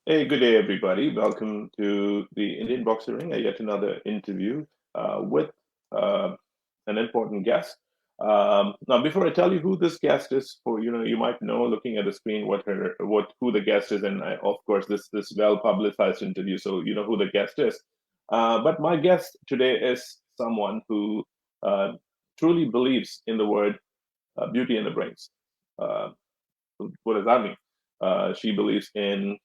Hey, good day, everybody. Welcome to the Indian Boxer Ring, yet another interview with uh, an important guest. Now, before I tell you who this guest is, for you might know looking at the screen who the guest is, and of course this well publicized interview, so you know who the guest is. But my guest today is someone who truly believes in the word beauty in the brains. Uh, what does that mean? She believes in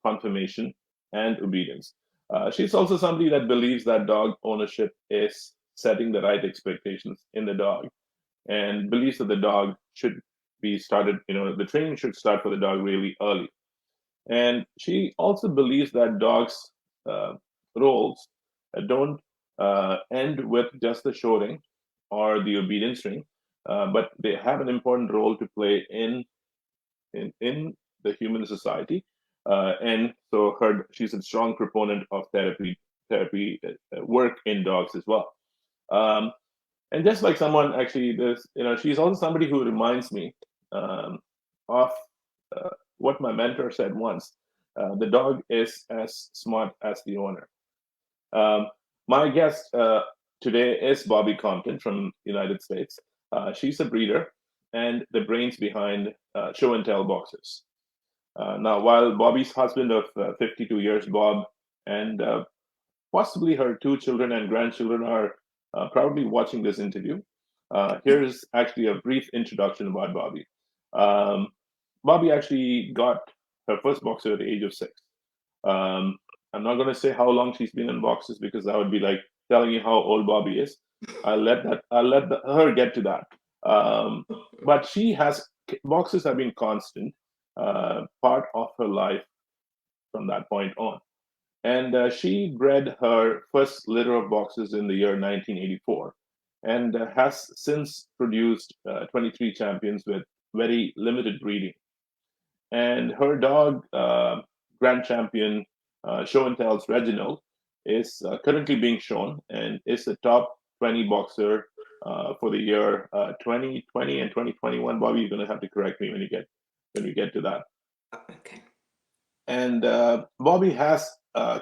confirmation, and obedience. She's also somebody that believes that dog ownership is setting the right expectations in the dog and believes that the dog should be started, the training should start for the dog really early. And she also believes that dogs' uh, roles don't end with just the show ring or the obedience ring, but they have an important role to play in the human society. And so she's a strong proponent of therapy work in dogs as well. Um, and just like someone actually, she's also somebody who reminds me of uh, what my mentor said once. The dog is as smart as the owner. Um, my guest today is Bobbi Compton from the United States. She's a breeder and the brains behind Show and Tell Boxers. Now, while Bobbi's husband of 52 years, Bob, and possibly her two children and grandchildren are proudly watching this interview, here's actually a brief introduction about Bobbi. Um, Bobbi actually got her first boxer at the age of 6. Um, I'm not going to say how long she's been in boxes because that would be like telling you how old Bobbi is. Her get to that. But boxes have been constant part of her life from that point on. And she bred her first litter of boxes in the year 1984 and has since produced 23 champions with very limited breeding. And her dog, Grand Champion Show and Tell's Reginald, is currently being shown and is the top 20 boxer for the year 2020 and 2021. Bobbi, you're going to have to correct me when we get to that. Okay. And Bobbi has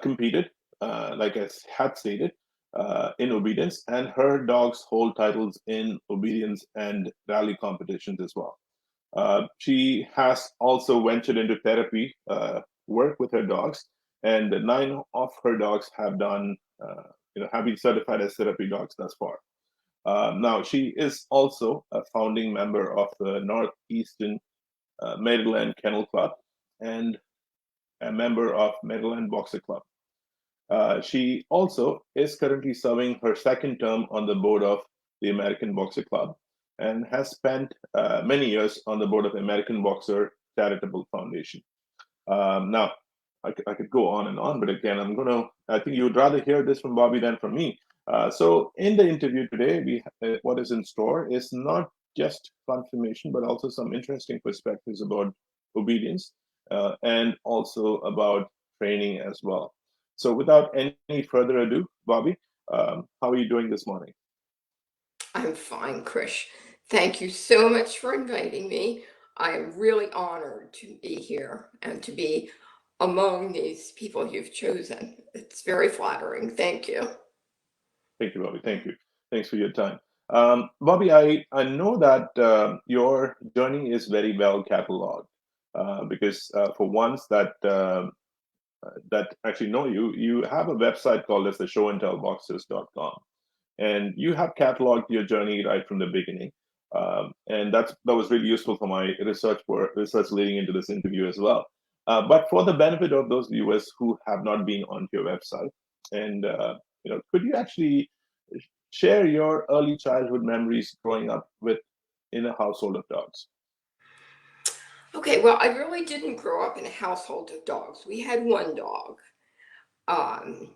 competed, like I had stated, in obedience, and her dogs hold titles in obedience and rally competitions as well. She has also ventured into therapy work with her dogs, and 9 of her dogs have been certified as therapy dogs thus far. Now, she is also a founding member of the Northeastern Maryland Kennel Club and a member of Maryland Boxer Club. She also is currently serving her second term on the board of the American Boxer Club and has spent many years on the board of American Boxer Charitable Foundation. Now, I could go on and on, but again, I think you would rather hear this from Bobbi than from me. So, in the interview today, what is in store is not just confirmation, but also some interesting perspectives about obedience and also about training as well. So, without any further ado, Bobbi, how are you doing this morning? I'm fine, Krish. Thank you so much for inviting me. I am really honored to be here and to be among these people you've chosen. It's very flattering. Thank you. Thank you, Bobbi. Thank you. Thanks for your time. Bobbi, I know that your journey is very well cataloged because for ones that actually know you, you have a website called as the showandtellboxers.com. And you have cataloged your journey right from the beginning. And that was really useful for my research leading into this interview as well. But for the benefit of those viewers who have not been on your website, and could you actually share your early childhood memories growing up with in a household of dogs? Okay, well, I really didn't grow up in a household of dogs. We had one dog. Um,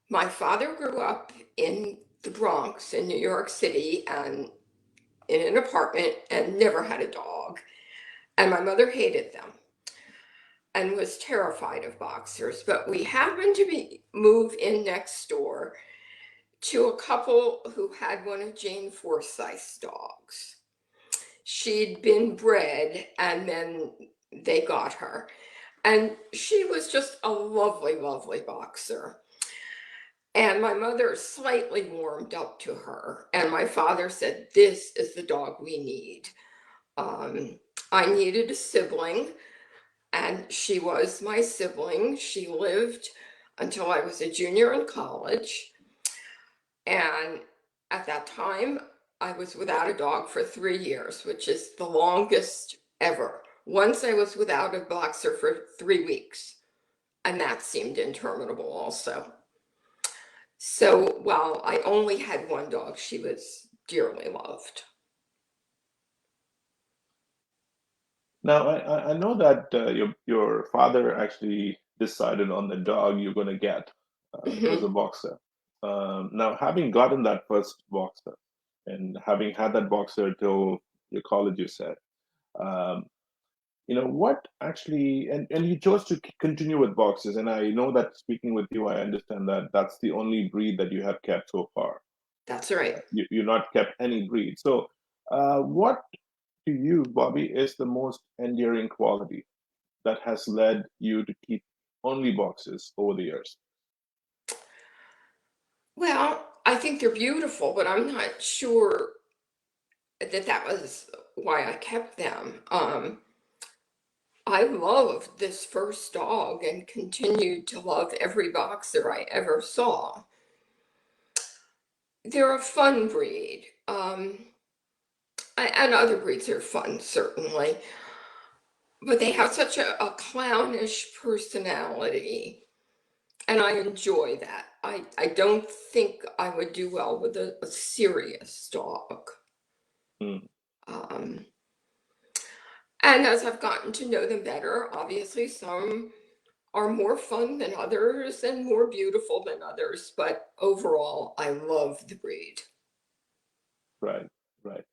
my father grew up in the Bronx in New York City and in an apartment and never had a dog. And my mother hated them and was terrified of boxers. But we happened to move in next door to a couple who had one of Jane Forsyth's dogs. She'd been bred and then they got her. And she was just a lovely, lovely boxer. And my mother slightly warmed up to her. And my father said, "This is the dog we need." Um, I needed a sibling, and she was my sibling. She lived until I was a junior in college. And at that time, I was without a dog for 3 years, which is the longest ever. Once I was without a boxer for 3 weeks, and that seemed interminable also. So while I only had one dog, she was dearly loved. Now, I know that your father actually decided on the dog you're going to get. It was a Mhm. boxer. Now, having gotten that first boxer and having had that boxer till your college, you said, um, what actually, and you chose to continue with boxers. And I know that speaking with you, I understand that that's the only breed that you have kept so far. That's right. You've not kept any breed. So, what to you, Bobby, is the most endearing quality that has led you to keep only boxes over the years? Well, I think they're beautiful, but I'm not sure that that was why I kept them. I loved this first dog and continued to love every boxer I ever saw. They're a fun breed. And other breeds are fun, certainly, but they have such a clownish personality, and I enjoy that. I don't think I would do well with a serious dog. Hmm. Um, and as I've gotten to know them better, obviously some are more fun than others and more beautiful than others, but overall, I love the breed. Right, right.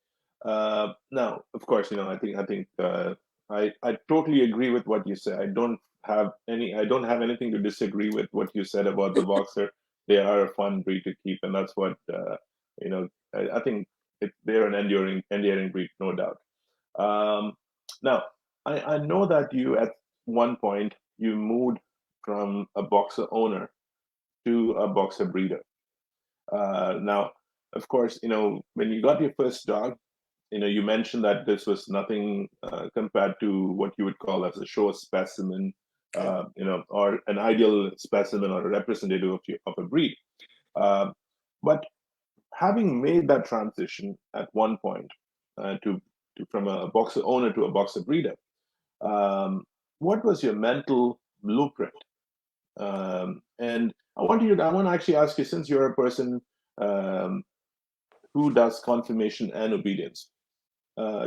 Now, of course, I totally agree with what you say. I don't have anything to disagree with what you said about the boxer. They are a fun breed to keep, and that's what you know. I think they're an enduring breed, no doubt. Um, Now, I know that you at one point you moved from a boxer owner to a boxer breeder. Now, of course, when you got your first dog, you mentioned that this was nothing compared to what you would call as a show specimen, or an ideal specimen or a representative of a breed. Uh, but having made that transition at one point to from a boxer owner to a boxer breeder, um, what was your mental blueprint? And I want to actually ask you, since you're a person um, who does confirmation and obedience,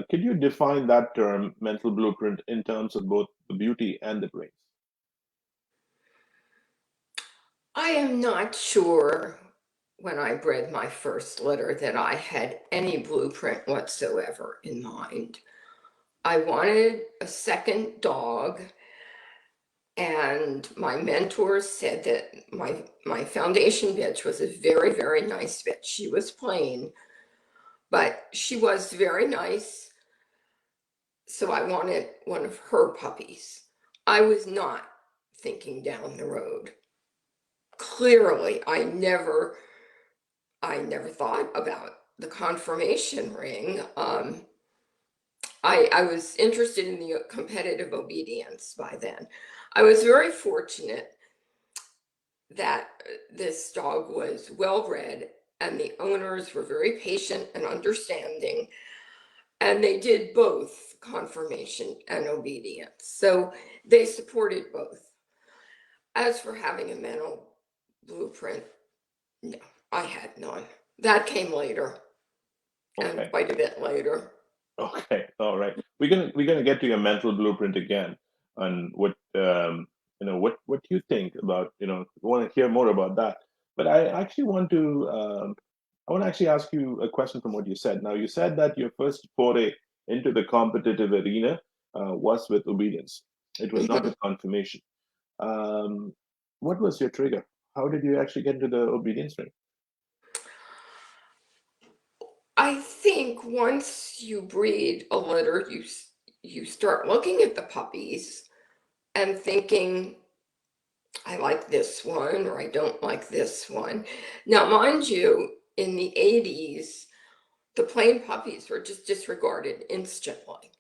could you define that term, mental blueprint, in terms of both the beauty and the brains? I am not sure when I bred my first litter that I had any blueprint whatsoever in mind. I wanted a second dog, and my mentors said that my foundation bitch was a very, very nice bitch. She was plain, but she was very nice, so I wanted one of her puppies. I was not thinking down the road. Clearly, I never thought about the confirmation ring. I was interested in the competitive obedience by then. I was very fortunate that this dog was well bred and the owners were very patient and understanding, and they did both confirmation and obedience. So they supported both. As for having a mental blueprint, no, I had none. That came later, and Okay. quite a bit later. Okay. All right. We're gonna get to your mental blueprint again on what you think about, we want to hear more about that. But I want to actually ask you a question from what you said. Now, you said that your first foray into the competitive arena was with obedience. It was not with confirmation. Um, what was your trigger? How did you actually get into the obedience ring? I think once you breed a litter, you start looking at the puppies, and thinking, I like this one or I don't like this one. Now, mind you, in the 80s, the plain puppies were just disregarded instantly.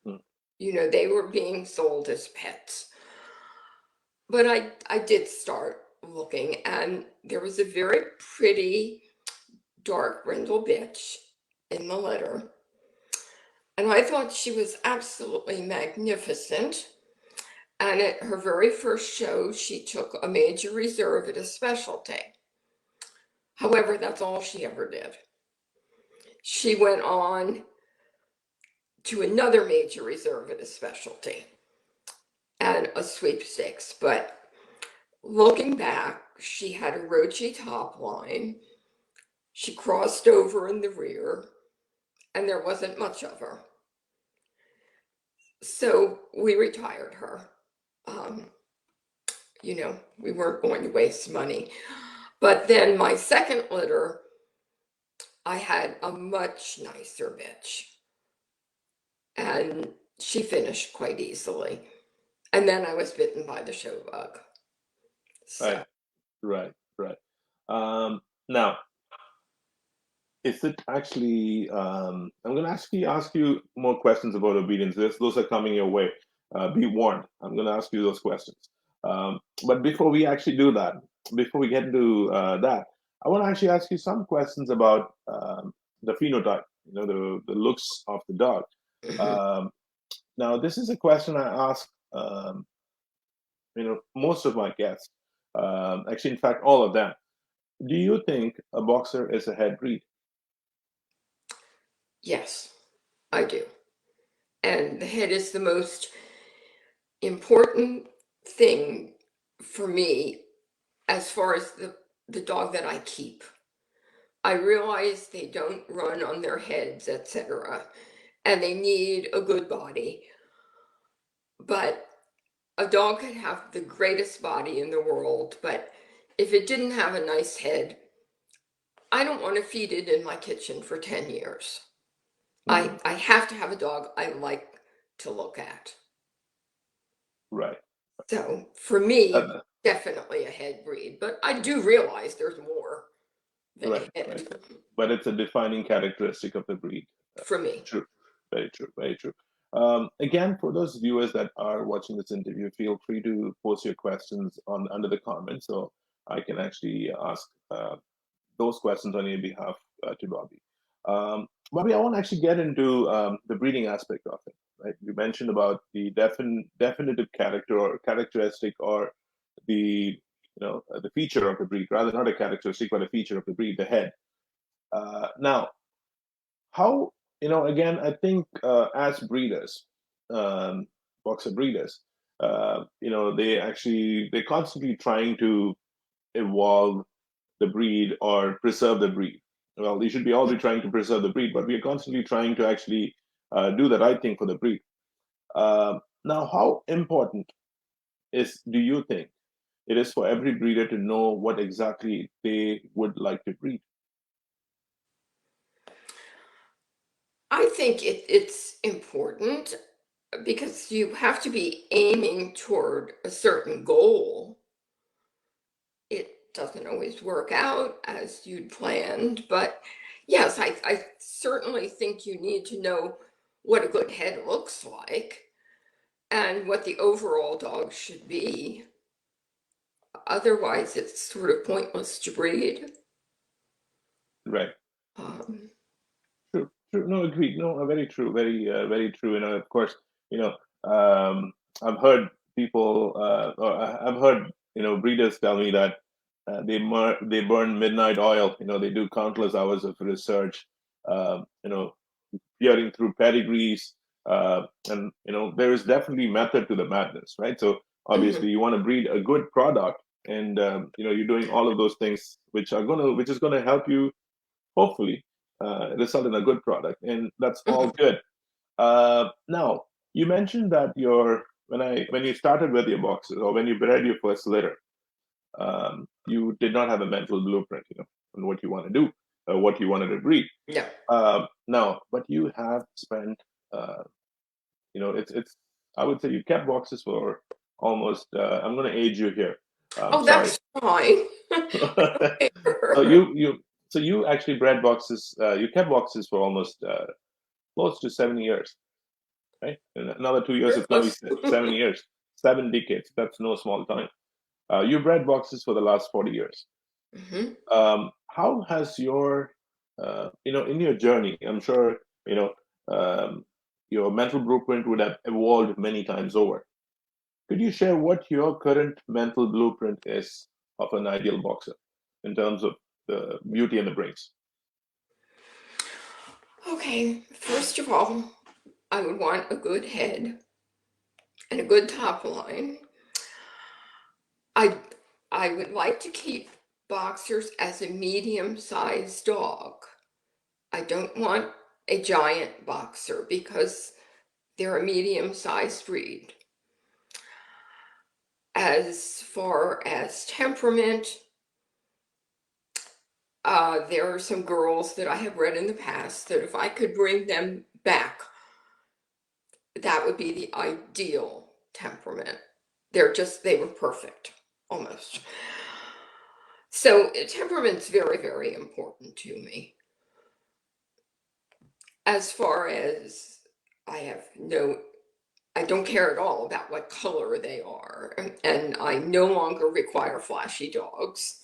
Hmm. You know, they were being sold as pets. But I did start looking, and there was a very pretty dark brindle bitch in the litter. And I thought she was absolutely magnificent. And at her very first show, she took a major reserve at a specialty. However, that's all she ever did. She went on to another major reserve at a specialty and a sweepstakes. But looking back, she had a roachy top line. She crossed over in the rear, and there wasn't much of her. So we retired her. Um, you know, we weren't going to waste money. But then my second litter, I had a much nicer bitch. And she finished quite easily. And then I was bitten by the show bug. So. Right. Now, is it actually? I'm going to actually ask you more questions about obedience. Those are coming your way. Be warned. I'm going to ask you those questions. But before we actually do that, before we get into that, I want to actually ask you some questions about the phenotype. You know, the looks of the dog. Um, Now, this is a question I ask. Most of my guests. Actually, in fact, all of them. Do you think a boxer is a head breed? Yes, I do. And the head is the most important thing for me as far as the dog that I keep. I realize they don't run on their heads, etc., and they need a good body. But a dog could have the greatest body in the world, but if it didn't have a nice head, I don't want to feed it in my kitchen for 10 years. Mhm. I have to have a dog I like to look at. Right. So for me, Uh, definitely a head breed, but I do realize there's more than a right. head But it's a defining characteristic of the breed. for me. True. Very true. Very true. Again, for those viewers that are watching this interview, feel free to post your questions on under the comments, so I can actually ask those questions on your behalf to Bobbi. Bobbi, I want to actually get into the breeding aspect of it. Right, you mentioned about the definitive character or characteristic, or the feature of the breed, rather not a characteristic but a feature of the breed, the head. Now, how again, I think as breeders, boxer breeders, they're constantly trying to evolve the breed or preserve the breed. Well, they should be all be trying to preserve the breed, but we are constantly trying to actually do the right thing for the breed. Now, how important do you think it is for every breeder to know what exactly they would like to breed? I think it's important because you have to be aiming toward a certain goal. It doesn't always work out as you'd planned, but yes, I certainly think you need to know what a good head looks like and what the overall dog should be. Otherwise, it's sort of pointless to breed. Right. Um, True. No, agreed. No, very true. Very true. Of course, you know, um, I've heard people, or I've heard, breeders tell me that they burn midnight oil. They do countless hours of research. Um, you know, peering through pedigrees, and there is definitely method to the madness, right? So mhm, obviously, you want to breed a good product, and you're doing all of those things, which is gonna help you hopefully result in a good product, and that's all mhm. good. Now, you mentioned that when you started with your boxes, or when you bred your first litter, you did not have a mental blueprint, on what you want to do, what you wanted to breed. Yeah. Now, but you have spent, it's I would say you kept boxes for almost. I'm going to age you here. Oh, Sorry. that's fine. So you actually bred boxes. You kept boxes for almost close to 7 years, right? In another 2 years, You're it's going to close. be 7 years, 7 decades. That's no small time. You bred boxes for the last 40 years. Mhm. How has your, in your journey, I'm sure, your mental blueprint would have evolved many times over. Could you share what your current mental blueprint is of an ideal boxer in terms of the beauty and the brains? Okay, first of all, I would want a good head and a good top line. I I would like to keep boxers as a medium-sized dog. I don't want a giant boxer because they're a medium-sized breed. As far as temperament, there are some girls that I have read in the past that if I could bring them back, that would be the ideal temperament. They were perfect, almost. So temperament's very, very important to me. As far as I don't care at all about what color they are, and I no longer require flashy dogs.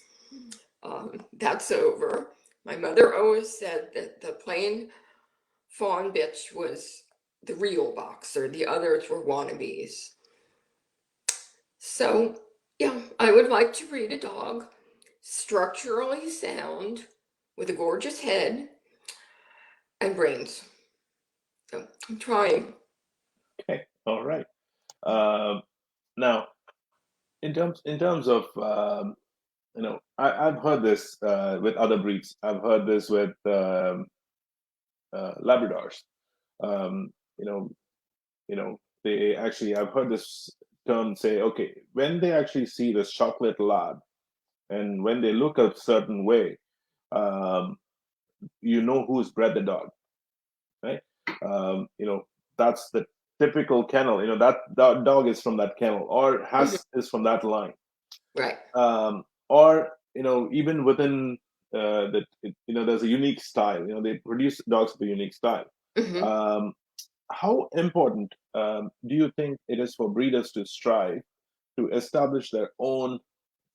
That's over. My mother always said that the plain fawn bitch was the real boxer. The others were wannabes. So, yeah, I would like to breed a dog structurally sound with a gorgeous head and brains. So, I'm trying. Okay, all right. Now, in terms of I've heard this with other breeds. I've heard this with Labradors. Um, you know, they actually. I've heard this term say, okay, when they actually see this chocolate lab, and when they look a certain way, um, you know who's bred the dog, right? That's the typical kennel. That dog is from that kennel, or Mhm. is from that line. Right. Or even within there's a unique style. They produce dogs with a unique style. Hmm. um, how important do you think it is for breeders to strive to establish their own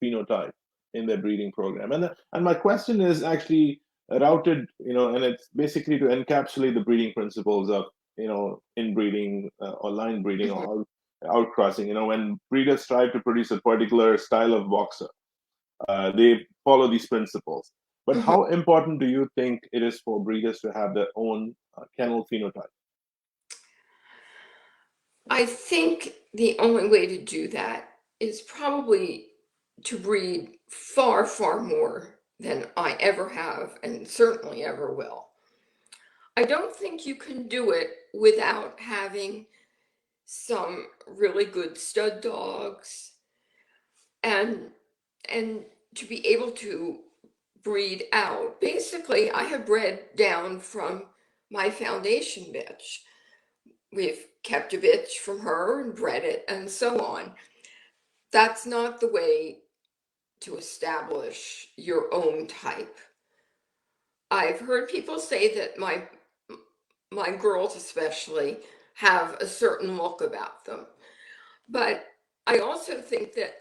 phenotype in their breeding program? And my question is actually routed, and it's basically to encapsulate the breeding principles of inbreeding or line breeding Hmm. or outcrossing. When breeders strive to produce a particular style of boxer, they follow these principles. But Hmm. how important do you think it is for breeders to have their own kennel phenotype? I think the only way to do that is probably to breed far, far more than I ever have and certainly ever will. I don't think you can do it without having some really good stud dogs and and to be able to breed out. Basically, I have bred down from my foundation bitch. We've kept a bitch from her and bred it and so on. That's not the way to establish your own type. I've heard people say that my girls especially have a certain look about them. But I also think that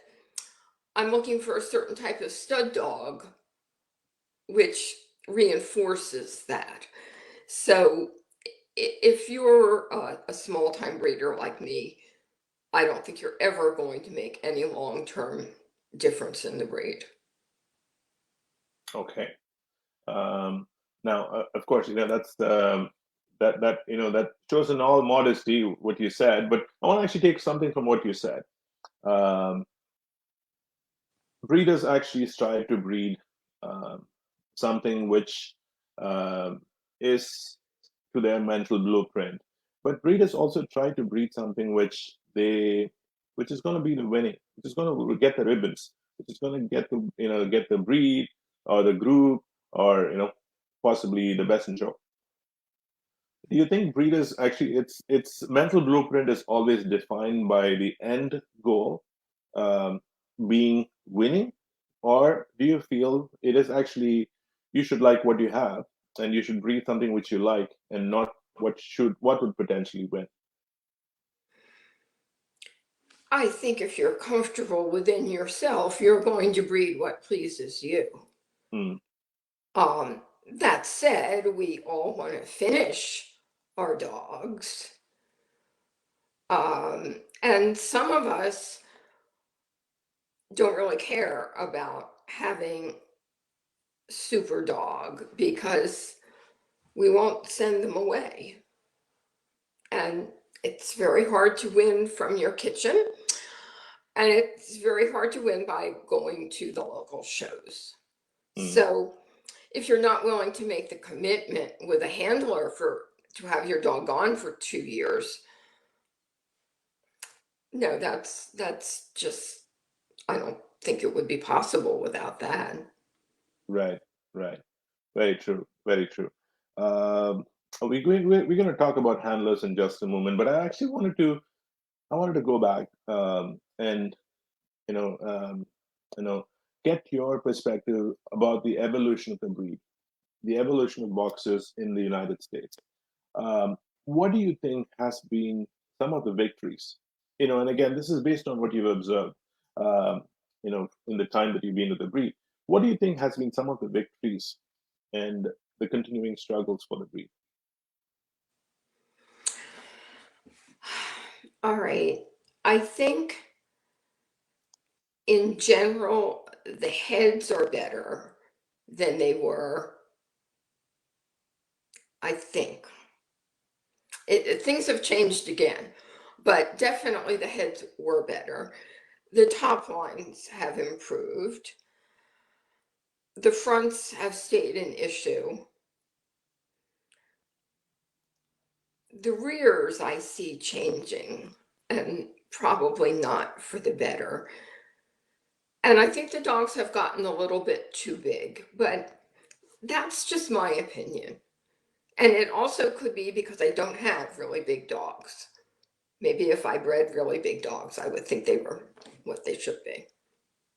I'm looking for a certain type of stud dog, which reinforces that. So if you're a small time breeder like me, I don't think you're ever going to make any long term difference in the breed. Okay. Um, Now, of course, that's that shows in all modesty what you said. But I want to actually take something from what you said. Um, Breeders actually strive to breed something which um, is to their mental blueprint. But breeders also try to breed something which is going to be the winning, which is going to get the ribbons, which is going to get the breed or the group or possibly the best in show. Do you think breeders actually its mental blueprint is always defined by the end goal um, being winning, or do you feel it is actually you should like what you have and you should breed something which you like and not what would potentially win? I think if you're comfortable within yourself, you're going to breed what pleases you. Hmm. Um, that said, we all want to finish our dogs. And some of us don't really care about having super dog because we won't send them away. And it's very hard to win from your kitchen. And it's very hard to win by going to the local shows. Hmm. So if you're not willing to make the commitment with a handler to have your dog gone for 2 years, no, that's just, I don't think it would be possible without that. Right, right. Very true. Very true. Um, we're going to talk about handlers in just a moment, but I wanted to go back and you know um, you know get your perspective about the evolution of the breed, the evolution of boxers in the United States. What do you think has been some of the victories? And again, this is based on what you've observed. Um, in the time that you've been with the breed, what do you think has been some of the victories and the continuing struggles for the breed? All right. I think in general, the heads are better than they were, I think. Things have changed again, but definitely the heads were better. The top lines have improved. The fronts have stayed an issue. The rears I see changing, and probably not for the better. And I think the dogs have gotten a little bit too big, but that's just my opinion. And it also could be because I don't have really big dogs. Maybe if I bred really big dogs, I would think they were what they should be.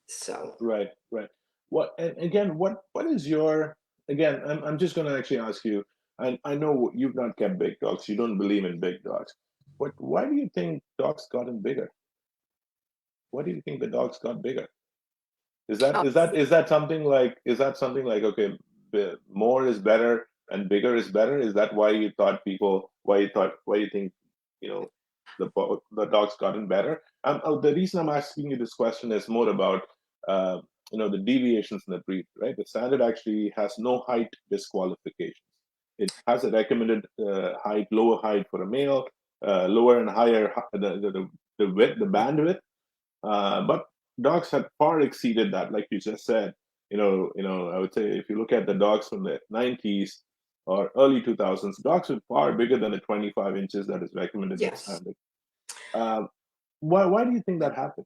So, Right, right. What and again, what is your again? I'm just going to actually ask you. I know you've not kept big dogs. You don't believe in big dogs. But why do you think dogs gotten bigger? Why do you think the dogs got bigger? Is that uh, is that is that something like okay, more is better and bigger is better? Is that why you thought people? Why you think you know the dogs gotten better? The reason I'm asking you this question is more about uh, the deviations in the breed, right? The standard actually has no height disqualifications. It has a recommended height, lower height for a male, lower and higher the width, the bandwidth, but dogs had far exceeded that, like you just said. I would say if you look at the dogs from the 90s or early 2000s, dogs were far bigger than the 25 inches that is recommended in the yes, standard. Um, why do you think that happened?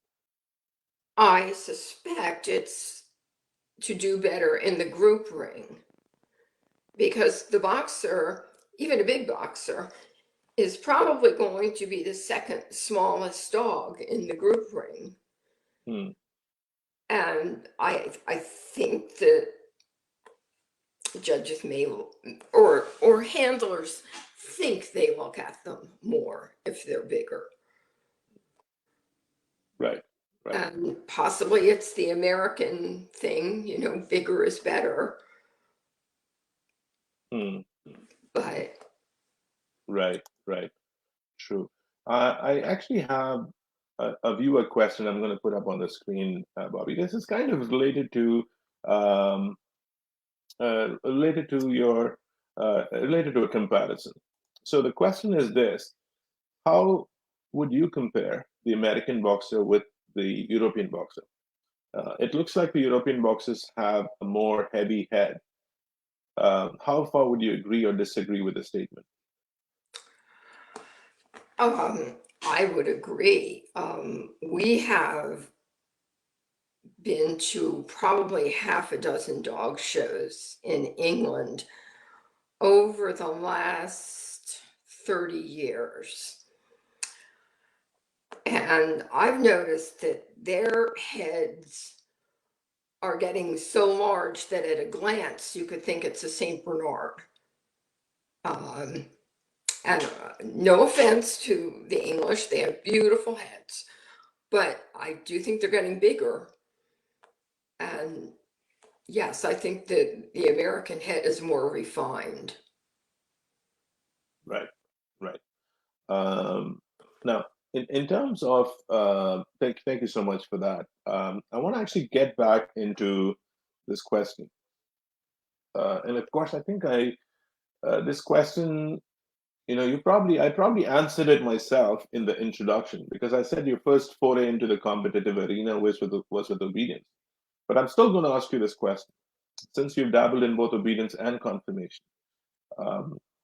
I suspect it's to do better in the group ring because the boxer, even a big boxer, is probably going to be the second smallest dog in the group ring. Hmm. And I think that judges may or handlers think they look at them more if they're bigger. Right, right. And possibly it's the American thing, bigger is better. Hmm. But Right, right. True. I actually have a viewer question I'm going to put up on the screen, Bobby. This is kind of um, related to a comparison. So the question is this: how would you compare the American boxer with the European boxer? It looks like the European boxers have a more heavy head. How far would you agree or disagree with the statement? I would agree. We have been to probably half a dozen dog shows in England over the last 30 years. And I've noticed that their heads are getting so large that at a glance you could think it's a St. Bernard. And no offense to the English, they have beautiful heads, but I do think they're getting bigger. And yes, I think that the American head is more refined. Right, right. Now, in terms of, thank you so much for that. I want to actually get back into this question. And of course, I think this question, I probably answered it myself in the introduction because I said your first foray into the competitive arena was with obedience. But I'm still going to ask you this question. Since you've dabbled in both obedience and confirmation,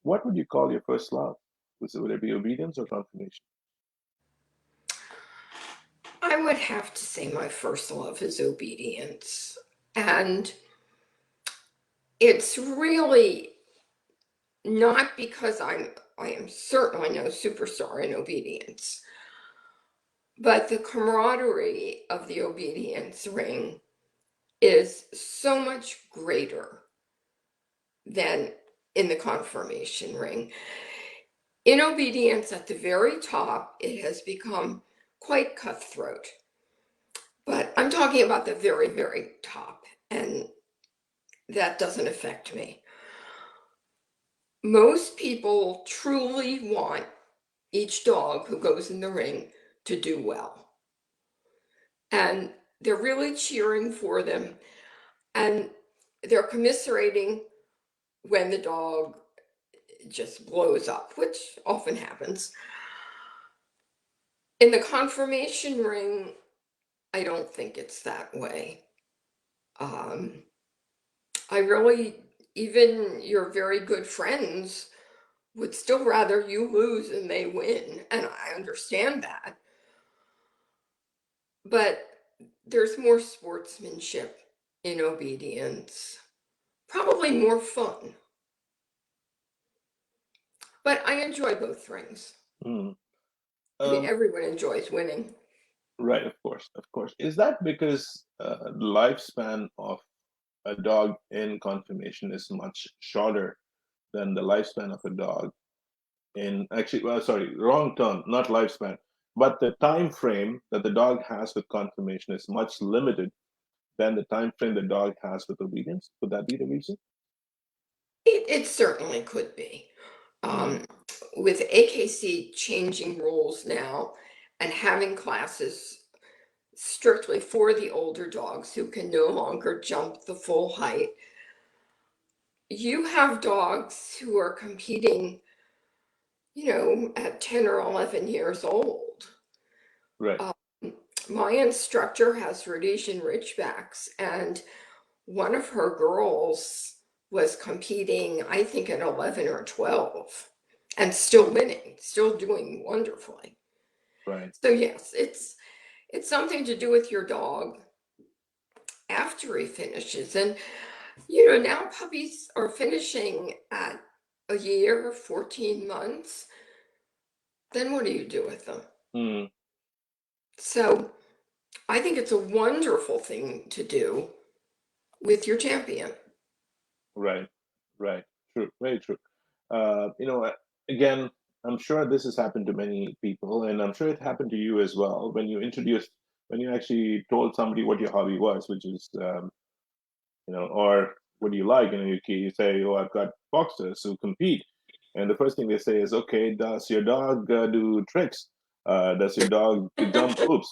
what would you call your first love? Would it be obedience or confirmation? I would have to say my first love is obedience. And it's really not because I am certainly no superstar in obedience, but the camaraderie of the obedience ring is so much greater than in the confirmation ring. In obedience, at the very top, it has become quite cutthroat. But I'm talking about the very, very top, and that doesn't affect me. Most people truly want each dog who goes in the ring to do well. And they're really cheering for them, and they're commiserating when the dog just blows up, which often happens. In the confirmation ring, I don't think it's that way. I really, even your very good friends would still rather you lose than they win, and I understand that. But there's more sportsmanship in obedience, probably more fun. But I enjoy both rings. Mm. I mean, everyone enjoys winning. Right, of course, of course. Is that because the lifespan of a dog in confirmation is much shorter than the lifespan of a dog in actually, well, sorry, wrong term, not lifespan, but the time frame that the dog has with confirmation is much limited than the time frame the dog has with obedience? Could that be the reason? It certainly could be. With AKC changing rules now and having classes strictly for the older dogs who can no longer jump the full height, you have dogs who are competing, at 10 or 11 years old. Right. My instructor has Rhodesian Ridgebacks, and one of her girls was competing, I think, at 11 or 12 and still winning, still doing wonderfully. Right. So yes, it's something to do with your dog after he finishes. And now puppies are finishing at a year, 14 months. Then what do you do with them? Mm. So I think it's a wonderful thing to do with your champion. Right. Right. True. Very true. Again, I'm sure this has happened to many people, and I'm sure it happened to you as well when you actually told somebody what your hobby was, which is, or what do you like? You say, oh, I've got boxers who compete. And the first thing they say is, okay, does your dog do tricks? Does your dog jump hoops?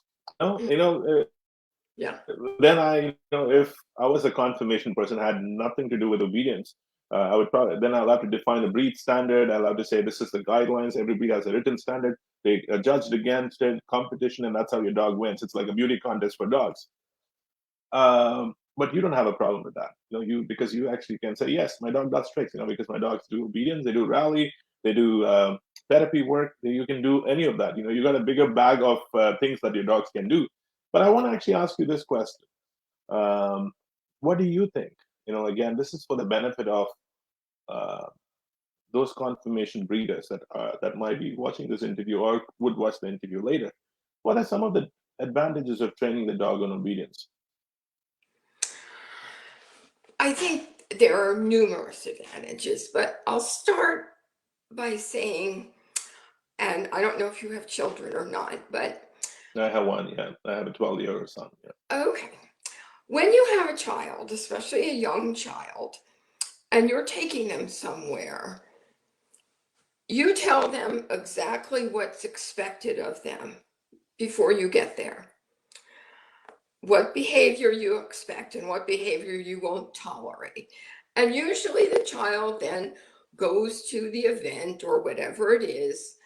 Yeah. Then if I was a confirmation person, had nothing to do with obedience, I would probably, then I'll have to define a breed standard. I'll have to say, this is the guidelines. Every breed has a written standard. They are judged against it, competition, and that's how your dog wins. It's like a beauty contest for dogs. But you don't have a problem with that, because you actually can say, yes, my dog does tricks, because my dogs do obedience, they do rally, they do therapy work. You can do any of that. You got a bigger bag of things that your dogs can do. But I want to actually ask you this question. What do you think? Again, this is for the benefit of those conformation breeders that might be watching this interview or would watch the interview later, what are some of the advantages of training the dog on obedience? I think there are numerous advantages, but I'll start by saying, and I don't know if you have children or not, but I have one, yeah. I have a 12-year-old son, yeah. okay. When you have a child, especially a young child, and you're taking them somewhere, you tell them exactly what's expected of them before you get there. What behavior you expect and what behavior you won't tolerate. And usually the child then goes to the event or whatever it is,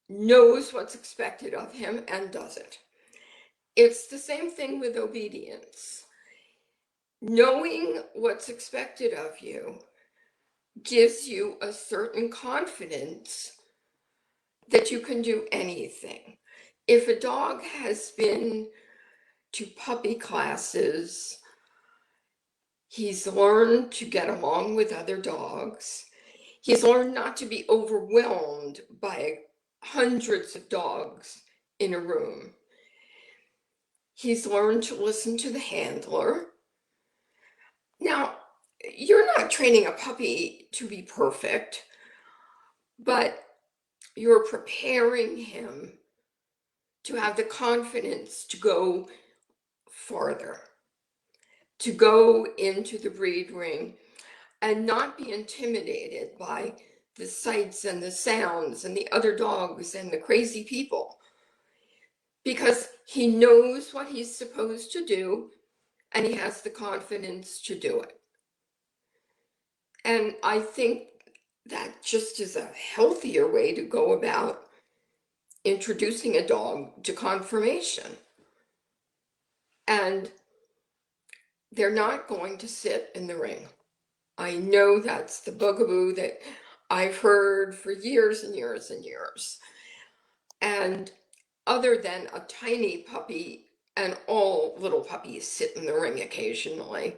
knows what's expected of him and does it. It's the same thing with obedience. Knowing what's expected of you gives you a certain confidence that you can do anything. If a dog has been to puppy classes, he's learned to get along with other dogs. He's learned not to be overwhelmed by hundreds of dogs in a room. He's learned to listen to the handler. Now, you're not training a puppy to be perfect, but you're preparing him to have the confidence to go farther, to go into the breed ring and not be intimidated by the sights and the sounds and the other dogs and the crazy people, because he knows what he's supposed to do and he has the confidence to do it. And I think that just is a healthier way to go about introducing a dog to conformation. And they're not going to sit in the ring. I know that's the bugaboo that I've heard for years and years and years. And other than a tiny puppy, and all little puppies sit in the ring occasionally,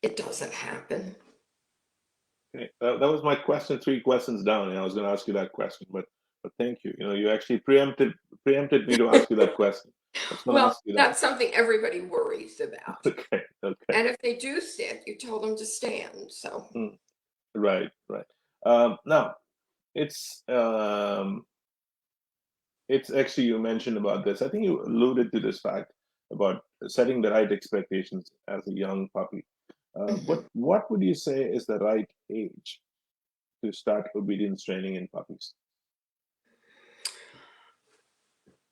it doesn't happen. Okay. That was my question, 3 questions down, and I was going to ask you that question, but thank you. You actually preempted me to ask you that question. I was going to Well, ask you that. that's something everybody worries about. Okay. And if they do sit, you tell them to stand. So Right. Now, it's actually, you mentioned about this. I think you alluded to this fact about setting the right expectations as a young puppy. What would you say is the right age to start obedience training in puppies?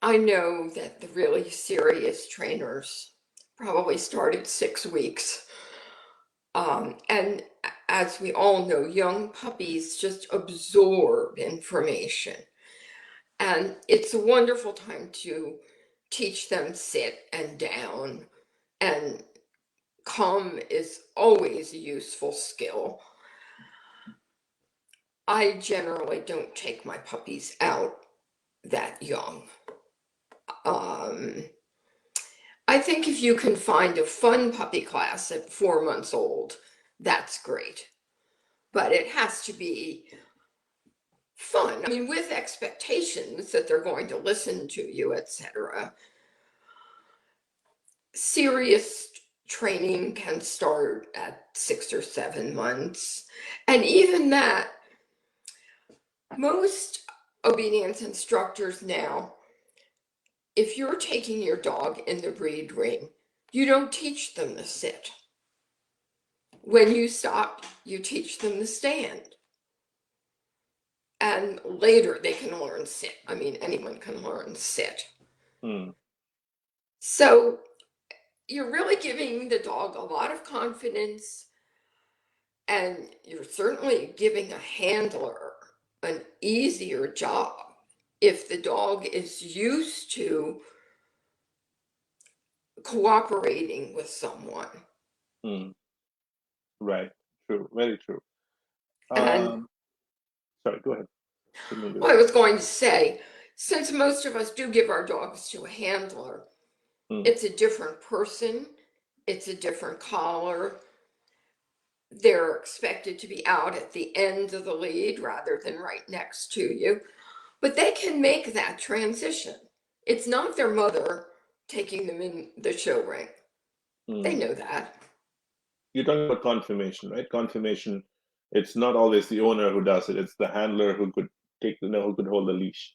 I know that the really serious trainers probably start at 6 weeks. And as we all know, young puppies just absorb information. And it's a wonderful time to teach them sit and down. And come is always a useful skill. I generally don't take my puppies out that young. I think if you can find a fun puppy class at 4 months old, that's great. But it has to be fun. I mean, with expectations that they're going to listen to you, etc. Serious training can start at 6 or 7 months. And even that, most obedience instructors now, if you're taking your dog in the breed ring, you don't teach them to sit. When you stop, you teach them to stand. And later they can learn sit. I mean, anyone can learn sit. So you're really giving the dog a lot of confidence, and you're certainly giving a handler an easier job if the dog is used to cooperating with someone. Right. True. Very true. And Sorry, go ahead. well, I was going to say, since most of us do give our dogs to a handler, it's a different person, it's a different collar, they're expected to be out at the end of the lead rather than right next to you. But they can make that transition. It's not their mother taking them in the show ring. They know that. You're talking about conformation, right? Conformation, it's not always the owner who does it. It's the handler who could who could hold the leash.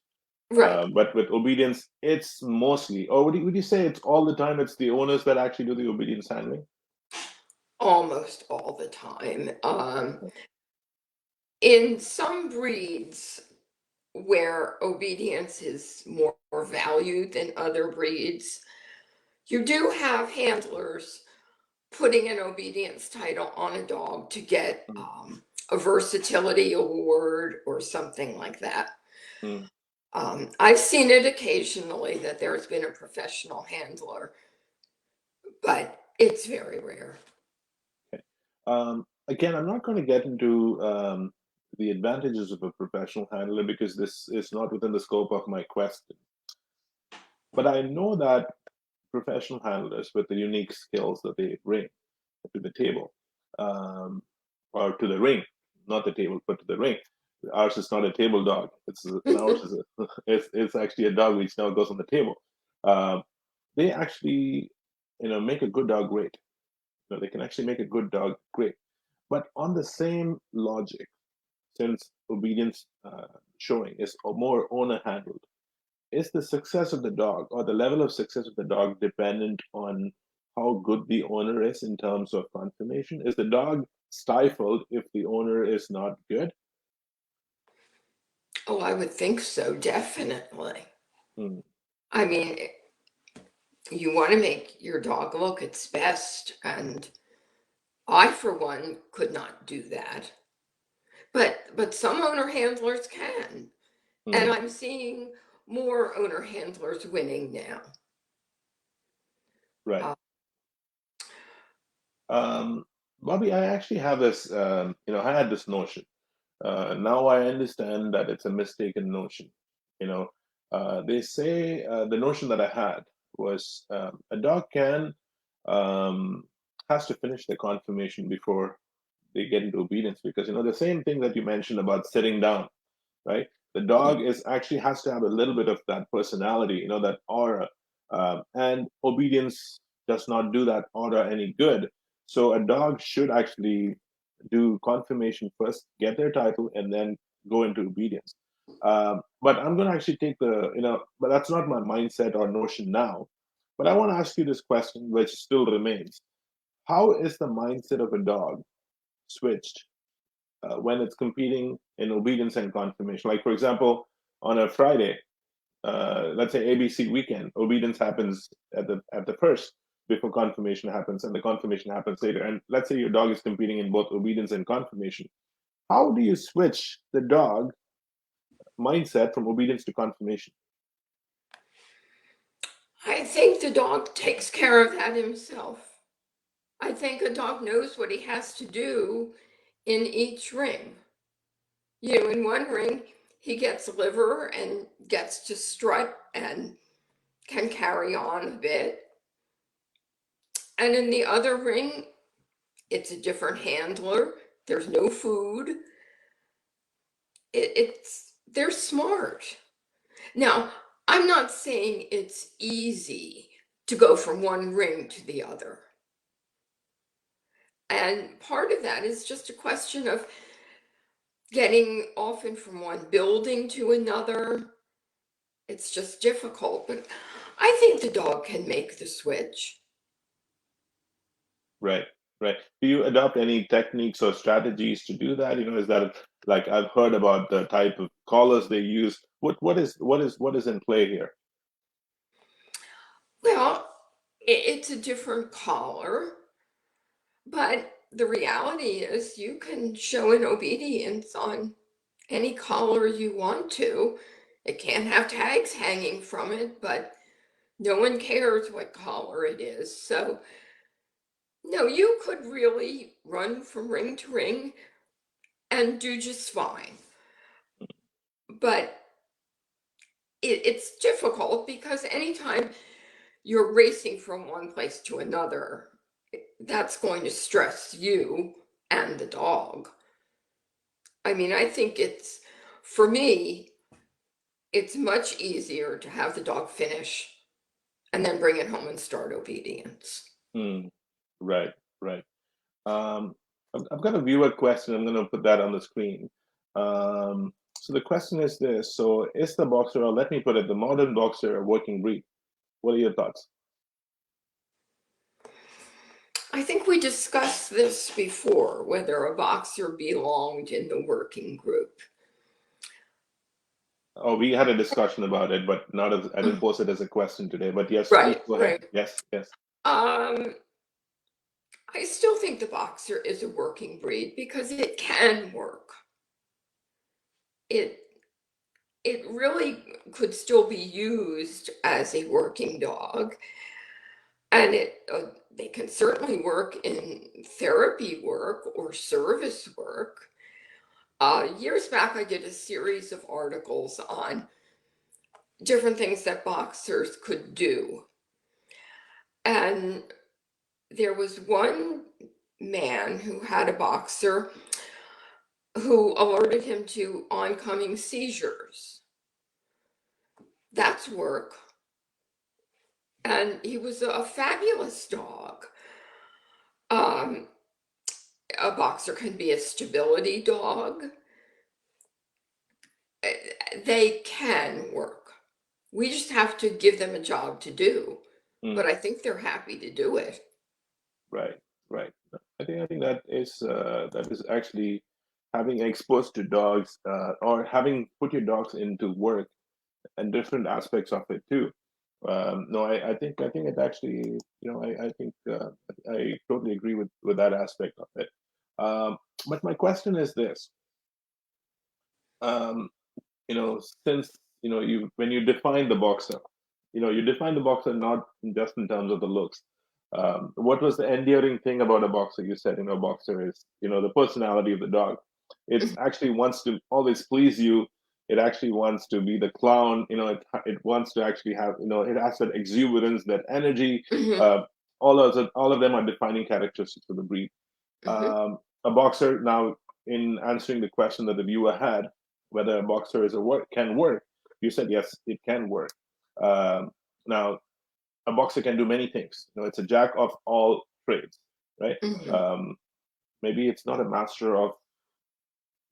Right. But with obedience, it's mostly, or would you say it's all the time? It's the owners that actually do the obedience handling? Almost all the time. In some breeds where obedience is more valued than other breeds, you do have handlers putting an obedience title on a dog to get a versatility award or something like that. Mm. I've seen it occasionally that there's been a professional handler, but it's very rare. Okay. Again, I'm not going to get into the advantages of a professional handler because this is not within the scope of my question. But I know that professional handlers with the unique skills that they bring to the table, or to the ring, not the table, but to the ring. Ours is not a table dog. Ours is it's actually a dog which now goes on the table. They actually, make a good dog great. They can actually make a good dog great. But on the same logic, since obedience showing is more owner handled, is the success of the dog or the level of success of the dog dependent on how good the owner is in terms of conformation? Is the dog stifled if the owner is not good? Oh, I would think so, definitely. Hmm. I mean, you want to make your dog look its best, and I, for one, could not do that. But some owner handlers can, and Hmm. I'm seeing more owner handlers winning now. Right. Uh, Um, Bobby, I actually have this, I had this notion. Now I understand that it's a mistaken notion. You know, they say the notion that I had was a dog um, has to finish the conformation before they get into obedience because the same thing that you mentioned about sitting down, right? The dog is actually has to have a little bit of that personality, that aura, and obedience does not do that aura any good. So a dog should actually do confirmation first, get their title, and then go into obedience. But I'm going to actually take but that's not my mindset or notion now. But I want to ask you this question, which still remains: how is the mindset of a dog switched when it's competing in obedience and confirmation? Like, for example, on a Friday, let's say ABC weekend, obedience happens at the first before confirmation happens, and the confirmation happens later. And let's say your dog is competing in both obedience and confirmation. How do you switch the dog mindset from obedience to confirmation? I think the dog takes care of that himself. I think a dog knows what he has to do in each ring. In one ring, he gets liver and gets to strut and can carry on a bit. And in the other ring, it's a different handler. There's no food. They're smart. Now, I'm not saying it's easy to go from one ring to the other. And part of that is just a question of getting often from one building to another. It's just difficult, but I think the dog can make the switch. Right, right. Do you adopt any techniques or strategies to do that? Is that, like, I've heard about the type of collars they use? What is in play here? Well, it's a different collar, but the reality is you can show an obedience on any collar you want to. It can't have tags hanging from it, but no one cares what collar it is. So, no, you could really run from ring to ring and do just fine. But it's difficult because anytime you're racing from one place to another, that's going to stress you and the dog. I mean, I think for me, it's much easier to have the dog finish and then bring it home and start obedience. Right, right. I've got a viewer question. I'm going to put that on the screen. So the question is this. So is the boxer, or let me put it, the modern boxer, a working breed? What are your thoughts? I think we discussed this before, whether a boxer belonged in the working group. Oh, we had a discussion about it, but not as, I didn't pose it as a question today. But yes, please Right, go ahead. right. Yes, yes. I still think the boxer is a working breed because it can work. It really could still be used as a working dog, and they can certainly work in therapy work or service work. Years back, I did a series of articles on different things that boxers could do. And there was one man who had a boxer who alerted him to oncoming seizures. That's work. And he was a fabulous dog. A boxer can be a stability dog. They can work. We just have to give them a job to do. But I think they're happy to do it. Right, right. I think that is actually having exposed to dogs, or having put your dogs into work and different aspects of it too. No, I think it actually, I think I totally agree with that aspect of it. But my question is this: um, since you when you define the boxer, you define the boxer not just in terms of the looks. What was the endearing thing about a boxer? You said, boxer is, the personality of the dog. It actually wants to always please you. It actually wants to be the clown. It wants to actually have, it has that exuberance, that energy. All of them are defining characteristics of the breed. A boxer, now, in answering the question that the viewer had, whether a boxer can work, you said yes, it can work. Now, a boxer can do many things. It's a jack of all trades, right? Maybe it's not a master of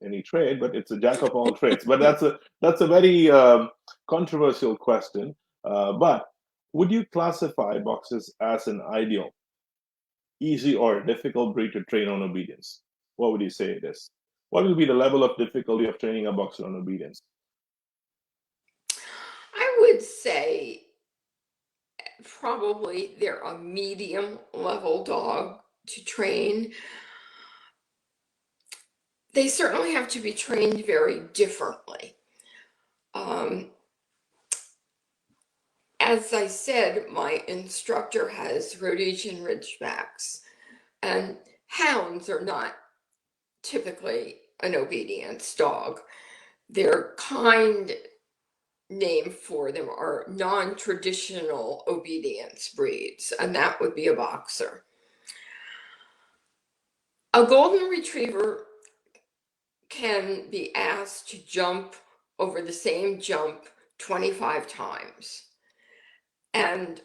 any trade, but it's a jack of all trades. But that's a very controversial question. But would you classify boxers as an ideal, easy, or difficult breed to train on obedience? What would you say it is? What will be the level of difficulty of training a boxer on obedience? I would say probably they're a medium level dog to train. They certainly have to be trained very differently. As I said, my instructor has Rhodesian Ridgebacks, and hounds are not typically an obedience dog. Their kind name for them are non-traditional obedience breeds, and that would be a boxer. A golden retriever can be asked to jump over the same jump 25 times. And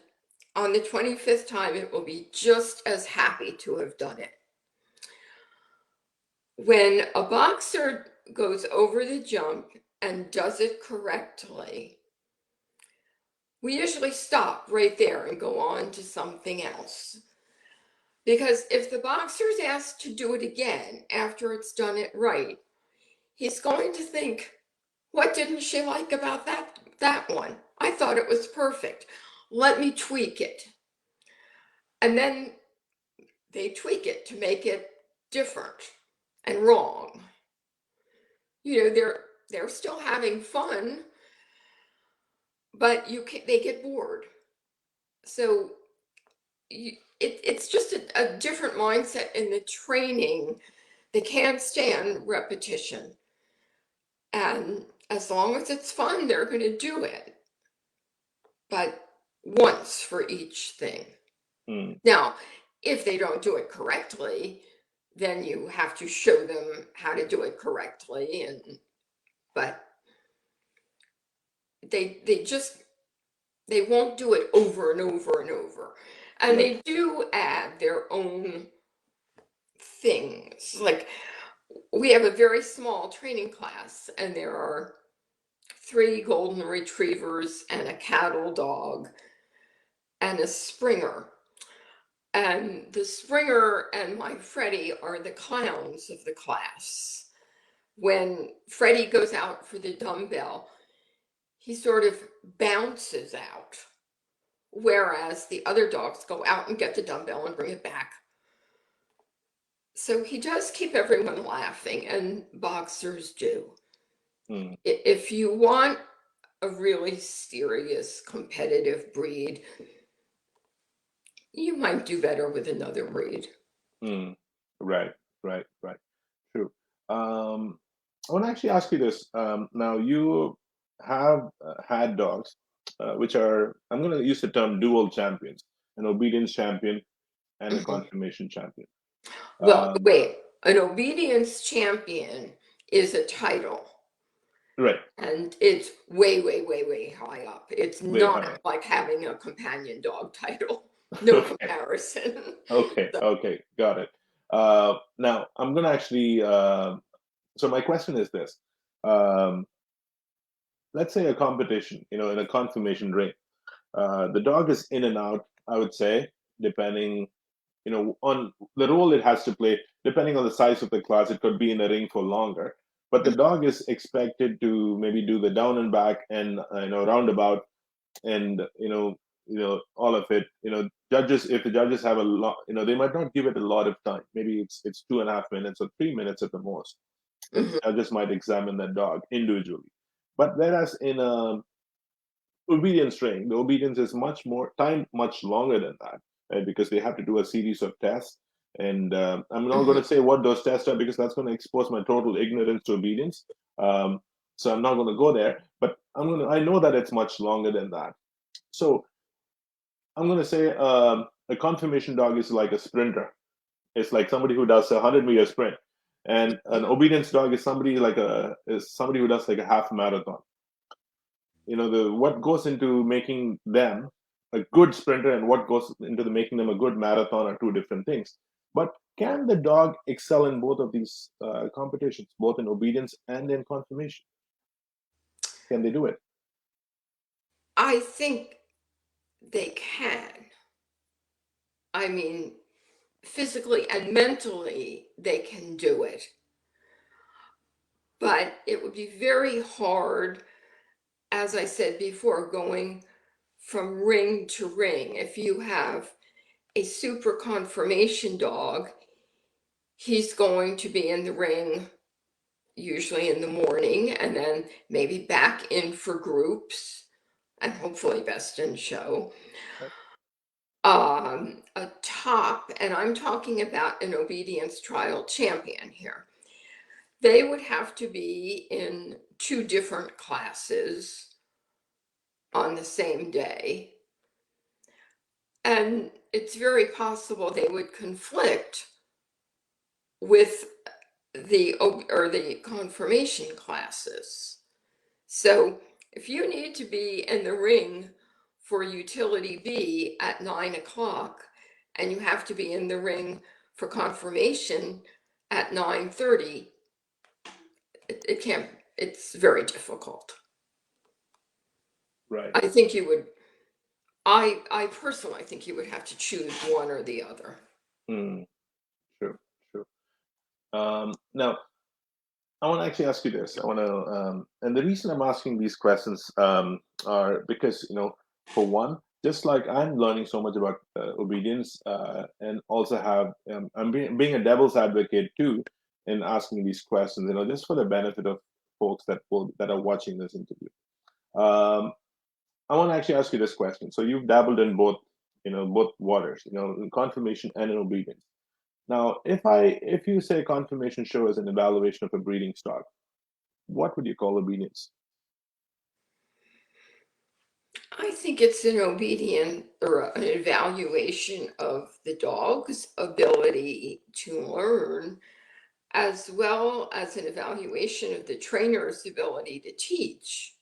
on the 25th time, it will be just as happy to have done it. When a boxer goes over the jump and does it correctly, we usually stop right there and go on to something else. Because if the boxer is asked to do it again after it's done it right, he's going to think, what didn't she like about that one? I thought it was perfect. Let me tweak it. And then they tweak it to make it different and wrong. They're still having fun, but they get bored. So it's just a different mindset in the training. They can't stand repetition. And as long as it's fun, they're going to do it. But once for each thing. Now, if they don't do it correctly, then you have to show them how to do it correctly, but they won't do it over and over and over. And Right. they do add their own things. Like, we have a very small training class, and there are 3 golden retrievers and a cattle dog and a Springer. And the Springer and my Freddie are the clowns of the class. When Freddie goes out for the dumbbell, he sort of bounces out, whereas the other dogs go out and get the dumbbell and bring it back. So he does keep everyone laughing, and boxers do. Mm. If you want a really serious competitive breed, you might do better with another breed. Mm. Right. True. I want to actually ask you this. Now, you have had dogs, which are, I'm going to use the term dual champions, an obedience champion and a Mhm. conformation champion. Well, Um, wait, an obedience champion is a title, right. and it's way, way, way, way high up. It's Way not higher. like having a companion dog title. No Okay. comparison. Okay. So, Okay. Got it. Now, I'm going to actually, so my question is this. Um, let's say a competition, in a conformation ring. The dog is in and out, I would say, depending, on the role it has to play, depending on the size of the class. It could be in the ring for longer, but the dog is expected to maybe do the down and back and roundabout, and all of it. Judges, if the judges have a lot, they might not give it a lot of time. Maybe it's 2.5 minutes or 3 minutes at the most that mhm, judges might examine that dog individually. But whereas in a obedience training, the obedience is much more time, much longer than that, right? Because they have to do a series of tests. And I'm not going mhm. to say what those tests are because that's going to expose my total ignorance to obedience. Um, so I'm not going to go there. But I know that it's much longer than that. So I'm going to say a confirmation dog is like a sprinter. It's like somebody who does a 100-meter sprint, and an obedience dog is somebody who does like a half marathon. The what goes into making them a good sprinter and what goes into making them a good marathon are two different things. But can the dog excel in both of these competitions, both in obedience and in conformation? Can they do it? I think they can. I mean, physically and mentally, they can do it. But it would be very hard, as I said before, going from ring to ring. If you have a super conformation dog, he's going to be in the ring usually in the morning and then maybe back in for groups and hopefully best in show. Right. A top, and I'm talking about an obedience trial champion here. They would have to be in 2 different classes on the same day. And it's very possible they would conflict with the confirmation classes. So if you need to be in the ring for utility B at 9 o'clock and you have to be in the ring for confirmation at 9:30, it can't, it's very difficult. Right. I think you would, I personally think you would have to choose one or the other. Mm, true. True. Now, I want to actually ask you this. I want to, and the reason I'm asking these questions are because, for one, just like I'm learning so much about obedience, and also I'm being a devil's advocate too in asking these questions, just for the benefit of folks that are watching this interview. Um, I want to actually ask you this question. So you've dabbled in both waters, in confirmation and in obedience. Now, if you say confirmation show as an evaluation of a breeding stock, what would you call obedience? I think it's an obedient or an evaluation of the dog's ability to learn, as well as an evaluation of the trainer's ability to teach.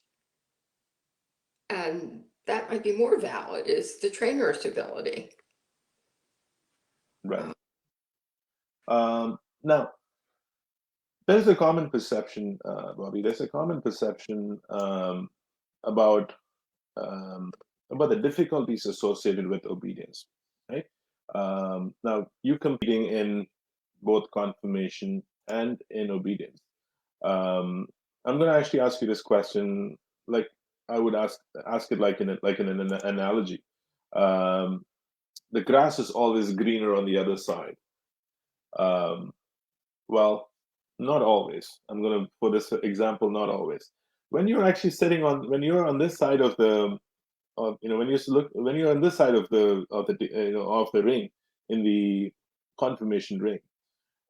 And that might be more valid, is the trainer's ability. Right. Now, there's a common perception, Bobby. There's a common perception about um, about the difficulties associated with obedience, right? Now, you competing in both confirmation and in obedience. Um, I'm going to actually ask you this question, like I would ask it like in an analogy. Um, the grass is always greener on the other side. Um, well, not always. I'm going to, for this example, not always. When you're actually sitting on, when you're on this side of the, when you're on this side of the ring, in the confirmation ring,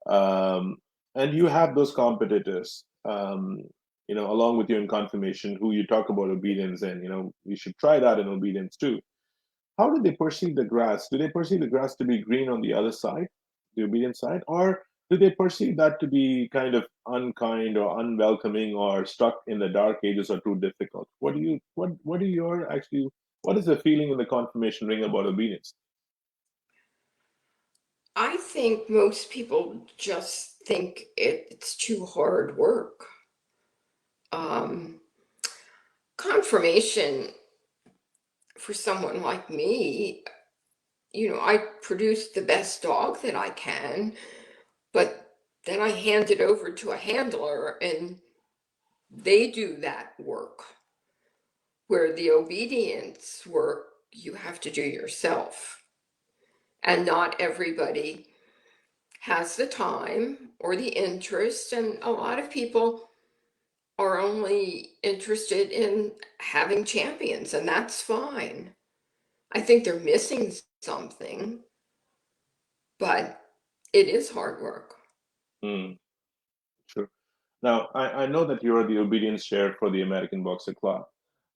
um, and you have those competitors, along with you in confirmation, who you talk about obedience, and you should try that in obedience too. How do they perceive the grass? Do they perceive the grass to be green on the other side, the obedient side, or do they perceive that to be kind of unkind or unwelcoming or stuck in the dark ages or too difficult? What are your actually what is the feeling in the confirmation ring about obedience? I think most people just think it's too hard work. Um, Confirmation for someone like me, I produce the best dog that I can, but then I hand it over to a handler and they do that work, where the obedience work you have to do yourself. And not everybody has the time or the interest, and a lot of people are only interested in having champions, and that's fine. I think they're missing something, but it is hard work. Hmm, sure. Now, I know that you're the obedience chair for the American Boxer Club.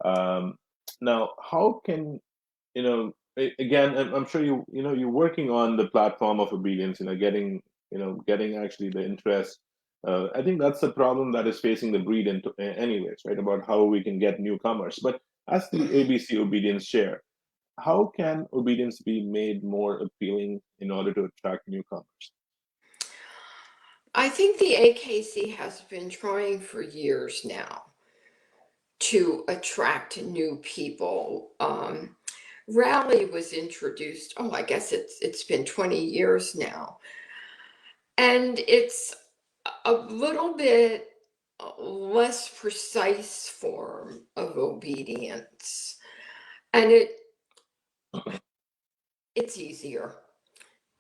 Um, now, how can again, I'm sure you're working on the platform of obedience, getting actually the interest. I think that's the problem that is facing the breed anyways, right? About how we can get newcomers. But as the ABC obedience chair, how can obedience be made more appealing in order to attract newcomers? I think the AKC has been trying for years now to attract new people. Rally was introduced, oh, I guess it's been 20 years now. And it's a little bit less precise form of obedience. And it's easier.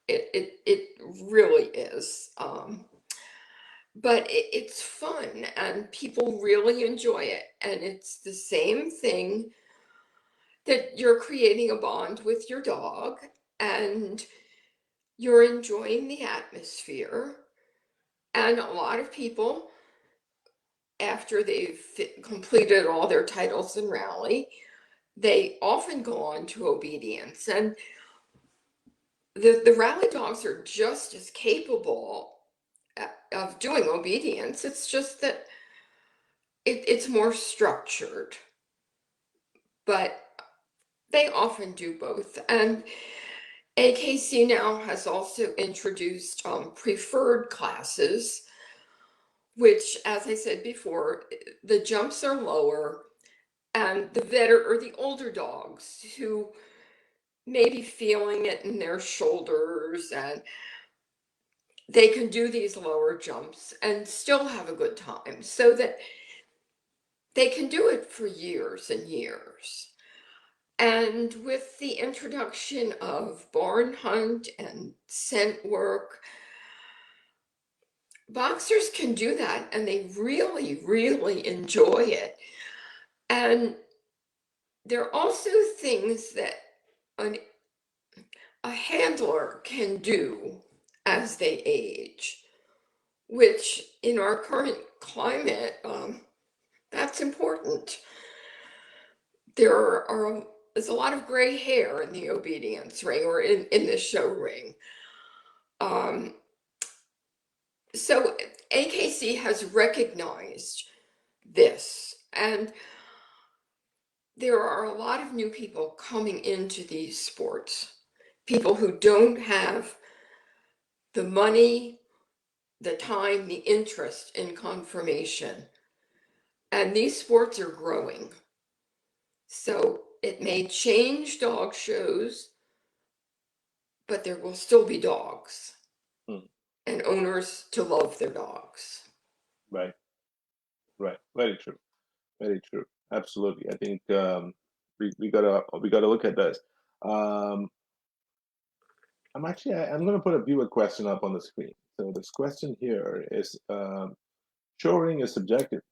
It really is. But it's fun and people really enjoy it. And it's the same thing that you're creating a bond with your dog and you're enjoying the atmosphere. And a lot of people, after they've completed all their titles in rally, they often go on to obedience. And the rally dogs are just as capable of doing obedience. It's just that it's more structured, but they often do both. And AKC now has also introduced preferred classes, which, as I said before, the jumps are lower, and the or the older dogs who may be feeling it in their shoulders, and they can do these lower jumps and still have a good time, so that they can do it for years and years. And with the introduction of barn hunt and scent work, boxers can do that and they really, really enjoy it. And there are also things that an, a handler can do as they age, which in our current climate, that's important. there's a lot of gray hair in the obedience ring, or in the show ring. So AKC has recognized this, and there are a lot of new people coming into these sports, people who don't have the money, the time, the interest in conformation. And these sports are growing. So it may change dog shows, but there will still be dogs and owners to love their dogs. Right. Very true. Very true. Absolutely. I think we gotta look at this. I'm gonna put a viewer question up on the screen. So this question here is showing is subjective,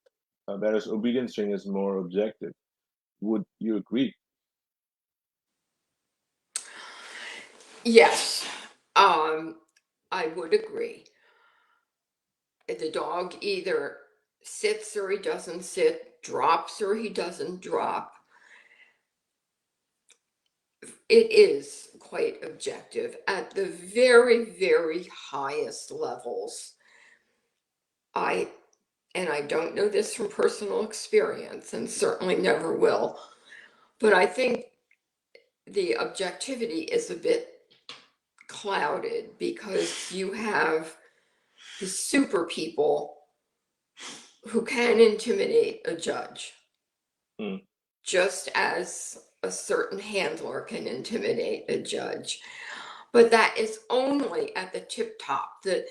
whereas obedience ring is more objective. Would you agree? Yes, I would agree. The dog either sits or he doesn't sit, drops or he doesn't drop. It is quite objective at the very, very highest levels. I don't know this from personal experience, and certainly never will, but I think the objectivity is a bit clouded because you have the super people who can intimidate a judge, just as a certain handler can intimidate a judge. But that is only at the tip top, the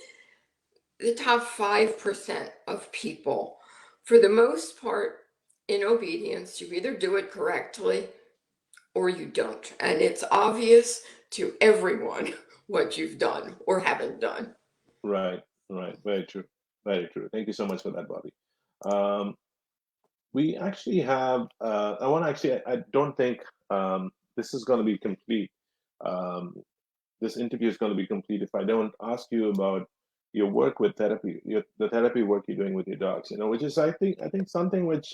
top 5% of people. For the most part, in obedience, you either do it correctly or you don't. And it's obvious to everyone what you've done or haven't done. Right. Very true. Very true. Thank you so much for that, Bobbi. We actually have, I don't think this is going to be complete. This interview is going to be complete if I don't ask you about your work with therapy, the therapy work you're doing with your dogs, which is, I think something which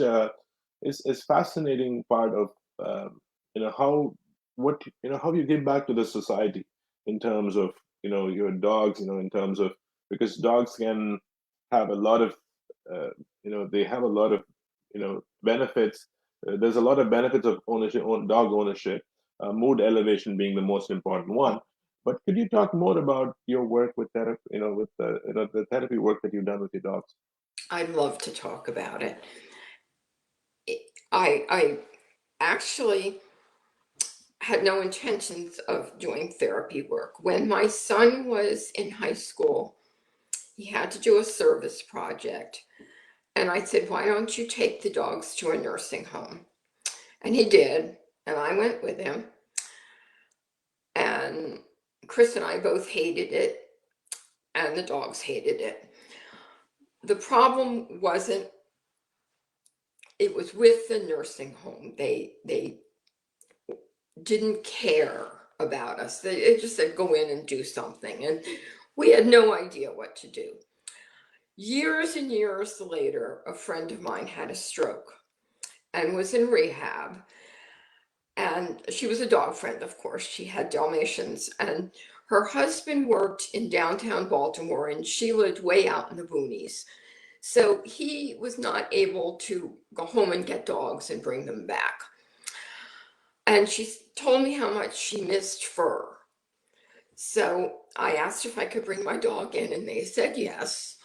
is fascinating part of, how you give back to the society in terms of, your dogs, in terms of, because dogs can have a lot of, they have a lot of, benefits. There's a lot of benefits of ownership, dog ownership, mood elevation being the most important one. But could you talk more about your work with therapy, with the therapy work that you've done with your dogs? I'd love to talk about it. I actually had no intentions of doing therapy work. When my son was in high school, he had to do a service project. And I said, why don't you take the dogs to a nursing home? And he did. And I went with him. And Chris and I both hated it. And the dogs hated it. The problem wasn't, it was with the nursing home. They didn't care about us. They just said, go in and do something. And we had no idea what to do. Years and years later, a friend of mine had a stroke and was in rehab. And she was a dog friend, of course. She had Dalmatians. And her husband worked in downtown Baltimore, and she lived way out in the boonies. So he was not able to go home and get dogs and bring them back. And she told me how much she missed fur. So I asked if I could bring my dog in, and they said yes.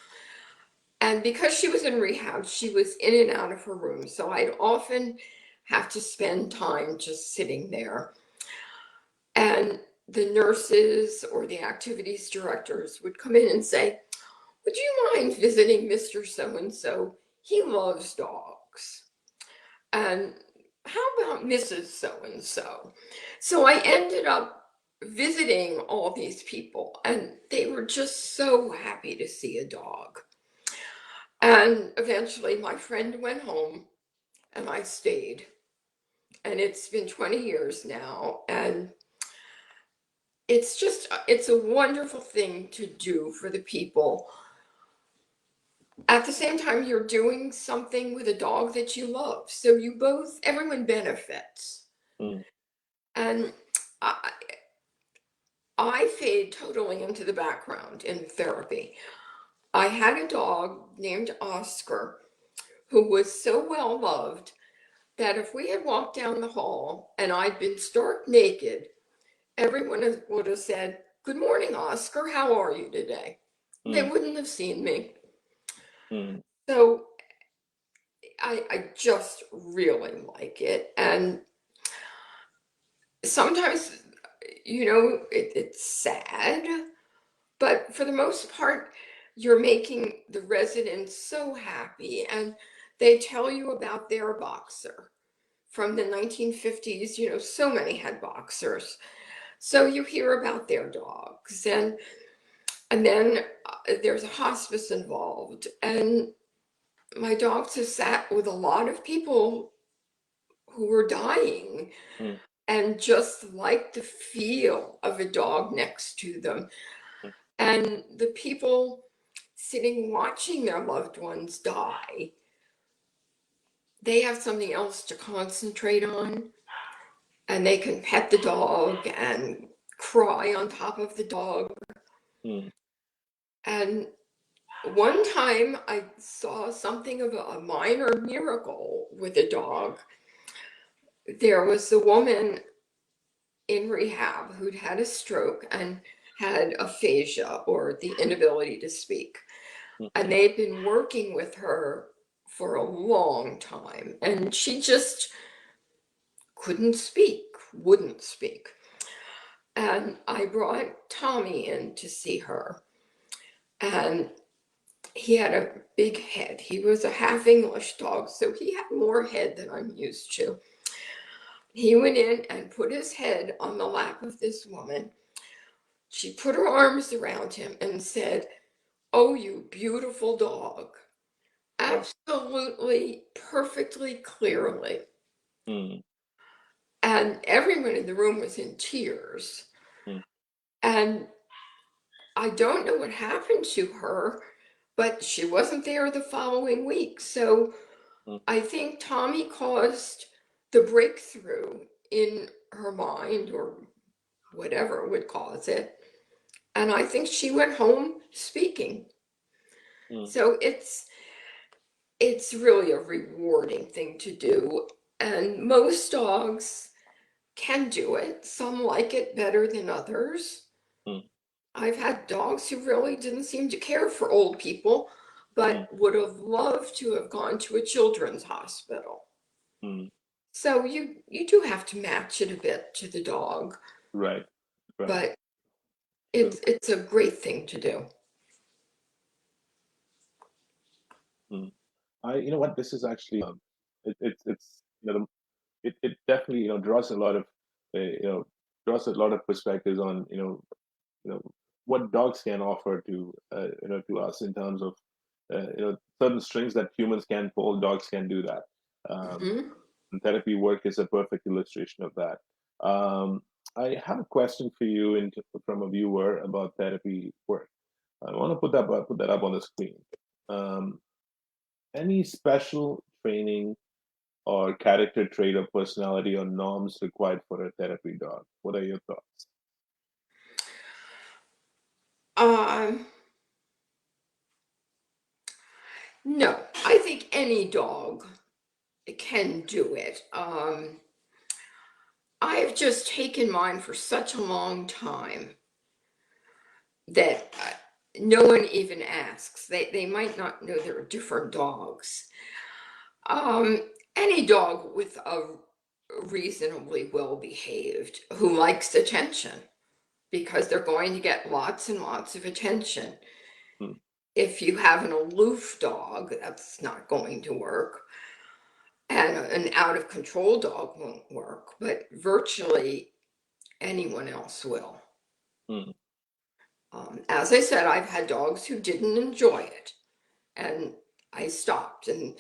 And because she was in rehab, she was in and out of her room. So I'd often have to spend time just sitting there. And the nurses or the activities directors would come in and say, would you mind visiting Mr. So-and-so? He loves dogs. And how about Mrs. So-and-so? So I ended up visiting all these people, and they were just so happy to see a dog. And eventually my friend went home and I stayed. And it's been 20 years now. And it's a wonderful thing to do for the people at the same time, you're doing something with a dog that you love. So everyone benefits. Mm, And I, I fade totally into the background in therapy. I had a dog named Oscar who was so well loved that if we had walked down the hall and I'd been stark naked, everyone would have said, "Good morning, Oscar. How are you today?" They mm, wouldn't have seen me. mm, So I just really like it. And sometimes, it's sad, but for the most part, you're making the residents so happy. And they tell you about their boxer from the 1950s. So many had boxers. So you hear about their dogs. And then there's a hospice involved. And my dogs have sat with a lot of people who were dying mm, and just like the feel of a dog next to them. mm, And the people sitting watching their loved ones die, they have something else to concentrate on, and they can pet the dog and cry on top of the dog. mm, And one time I saw something of a minor miracle with a dog. There was a woman in rehab who'd had a stroke and had aphasia, or the inability to speak. And mhm, they'd been working with her for a long time, and she just couldn't speak, wouldn't speak. And I brought Tommy in to see her, and he had a big head. He was a half English dog, so he had more head than I'm used to. He went in and put his head on the lap of this woman. She put her arms around him and said, "Oh, you beautiful dog." wow. Absolutely, perfectly clearly. Mm, And everyone in the room was in tears. mm, And I don't know what happened to her, but she wasn't there the following week. So mm, I think Tommy caused the breakthrough in her mind, or whatever would cause it. And I think she went home speaking. mm, So it's really a rewarding thing to do. And most dogs can do it. Some like it better than others. mm, I've had dogs who really didn't seem to care for old people, mm, but would have loved to have gone to a children's hospital. mm. So you do have to match it a bit to the dog, Right, right. but True. it's a great thing to do. Mm. You know what? This is actually, it's, it definitely, draws a lot of, draws a lot of perspectives on, what dogs can offer to, to us in terms of, certain strings that humans can pull, dogs can do that. Um, Hmm. and therapy work is a perfect illustration of that. Um, I have a question for you from a viewer about therapy work. I want to put that up on the screen. Um, any special training or character trait or personality or norms required for a therapy dog? What are your thoughts? Um, no, I think any dog can do it. I've just taken mine for such a long time that no one even asks. They might not know there are different dogs. Um, any dog with a reasonably well behaved who likes attention, because they're going to get lots and lots of attention. Hmm, If you have an aloof dog, that's not going to work. And an out of control dog won't work, but virtually anyone else will. hmm, As I said, I've had dogs who didn't enjoy it, and I stopped, and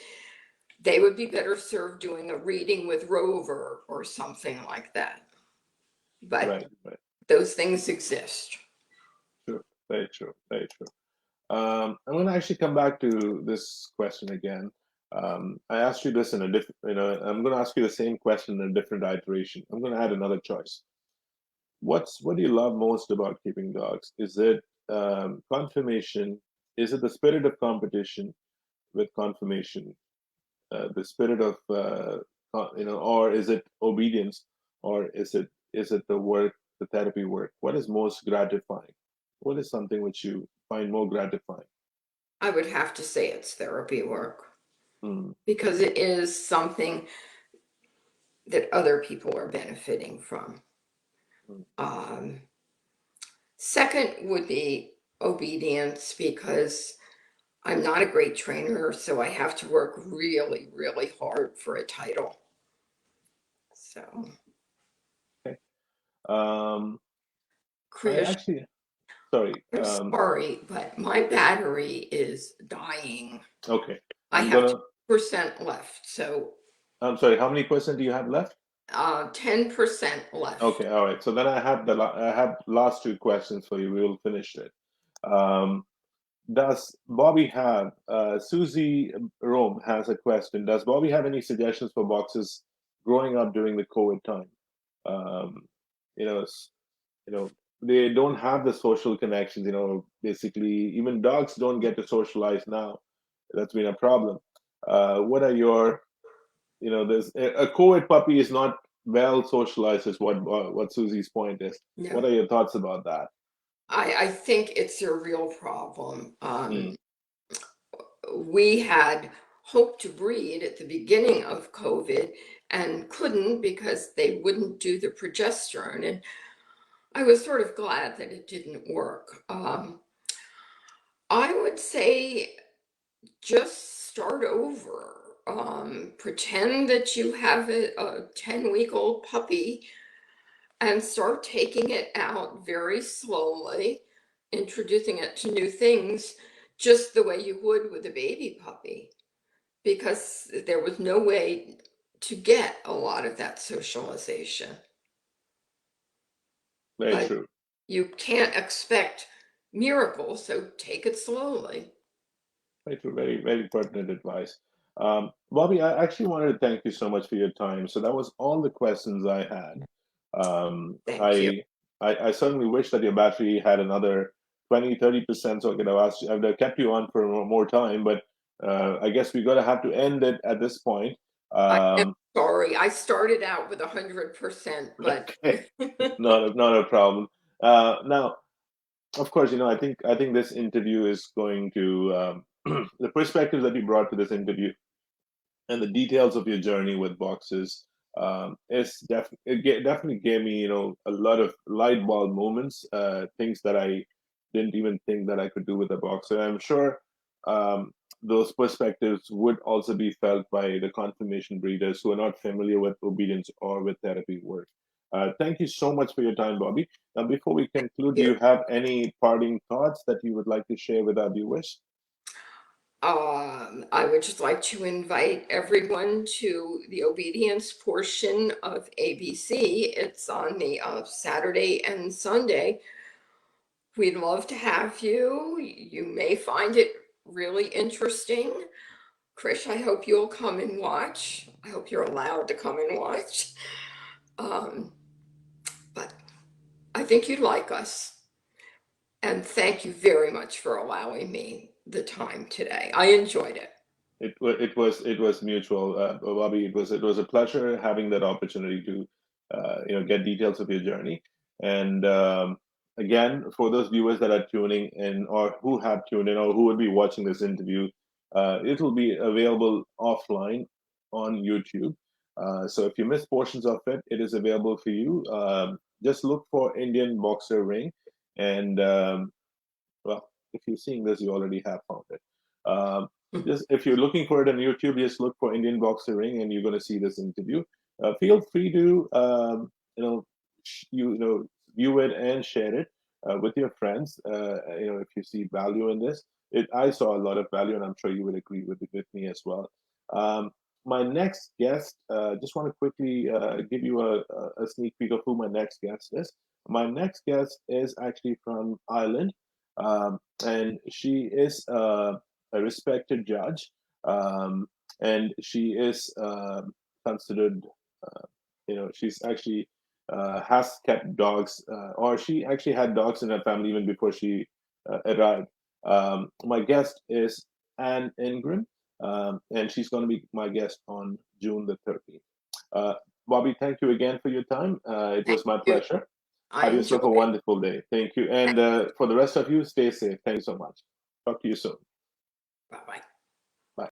they would be better served doing a reading with Rover or something like that. But right, right. those things exist. True. Very true. Very true. I'm going to actually come back to this question again. I asked you this in a different, I'm going to ask you the same question in a different iteration. I'm going to add another choice. What do you love most about keeping dogs? Is it conformation? Is it the spirit of competition with conformation? The spirit of or is it obedience, or is it the work, the therapy work? What is most gratifying? What is something which you find more gratifying? I would have to say it's therapy work Mm, because it is something that other people are benefiting from. mm. Um, Second would be obedience because I'm not a great trainer, so I have to work really, really hard for a title. So, Okay. Um, I Krish, actually, sorry. I'm sorry, but my battery is dying. Okay. I I'm have gonna. 2% left, so I'm sorry. How many percent do you have left? 10% left. Okay. All right. So then I have last two questions for you. We will finish it. Um, Does Bobby have, Susie Rome has a question. Does Bobby have any suggestions for boxers growing up during the COVID time? Um, you know, they don't have the social connections, basically, even dogs don't get to socialize now. That's been a problem. What are your, there's a COVID puppy is not well socialized, is what Susie's point is. What No, are your thoughts about that? I think it's a real problem. Mm, We had hoped to breed at the beginning of COVID and couldn't because they wouldn't do the progesterone. And I was sort of glad that it didn't work. I would say just start over. Pretend that you have a 10-week-old puppy and start taking it out very slowly, introducing it to new things, just the way you would with a baby puppy, because there was no way to get a lot of that socialization. very But true. you can't expect miracles, so take it slowly. Right, very, very pertinent advice. Bobby, I actually wanted to thank you so much for your time. So that was all the questions I had. Um, Thank you. I, I certainly wish that your battery had another 20, 30%, so I could have asked, I would have kept you on for more time, but I guess we're going to have to end it at this point. I am Um, sorry. I started out with 100%, but okay, not a problem. Now, of course, I think this interview is going to the perspectives that you brought to this interview and the details of your journey with boxes definitely gave me a lot of light bulb moments, things that I didn't even think that I could do with a boxer. I'm sure um, those perspectives would also be felt by the confirmation breeders who are not familiar with obedience or with therapy work. Thank you so much for your time, Bobby. Now, before we conclude, do you. you have any parting thoughts that you would like to share with our viewers? I would just like to invite everyone to the obedience portion of ABC. It's on the Saturday and Sunday. We'd love to have you. You may find it really interesting. Krish, I hope you'll come and watch. I hope you're allowed to come and watch. Um, but I think you'd like us. And thank you very much for allowing me the time today. I enjoyed it. It was mutual, Bobby. It was a pleasure having that opportunity to get details of your journey. And again, for those viewers that are tuning in or who have tuned in or who will be watching this interview, it will be available offline on YouTube. So if you miss portions of it, it is available for you. Just look for Indian Boxer Ring, and well, if you're seeing this, you already have found it. Um, just if you're looking for it on YouTube, just look for Indian Boxer Ring, and you're going to see this interview. Feel free to view it and share it with your friends. If you see value in this, I saw a lot of value, and I'm sure you will agree with me as well. Um, my next guest, just want to quickly give you a sneak peek of who my next guest is. My next guest is actually from Ireland. and she is a respected judge, and she is considered, she's actually has kept dogs, or she actually had dogs in her family even before she arrived. My guest is Anne Ingram, and she's going to be my guest on June the 13th. Bobbi, thank you again for your time. It Thank was my you. pleasure. I Have enjoyed yourself a it. wonderful day. Thank you. And for the rest of you, stay safe. Thanks so much. Talk to you soon. Bye-bye.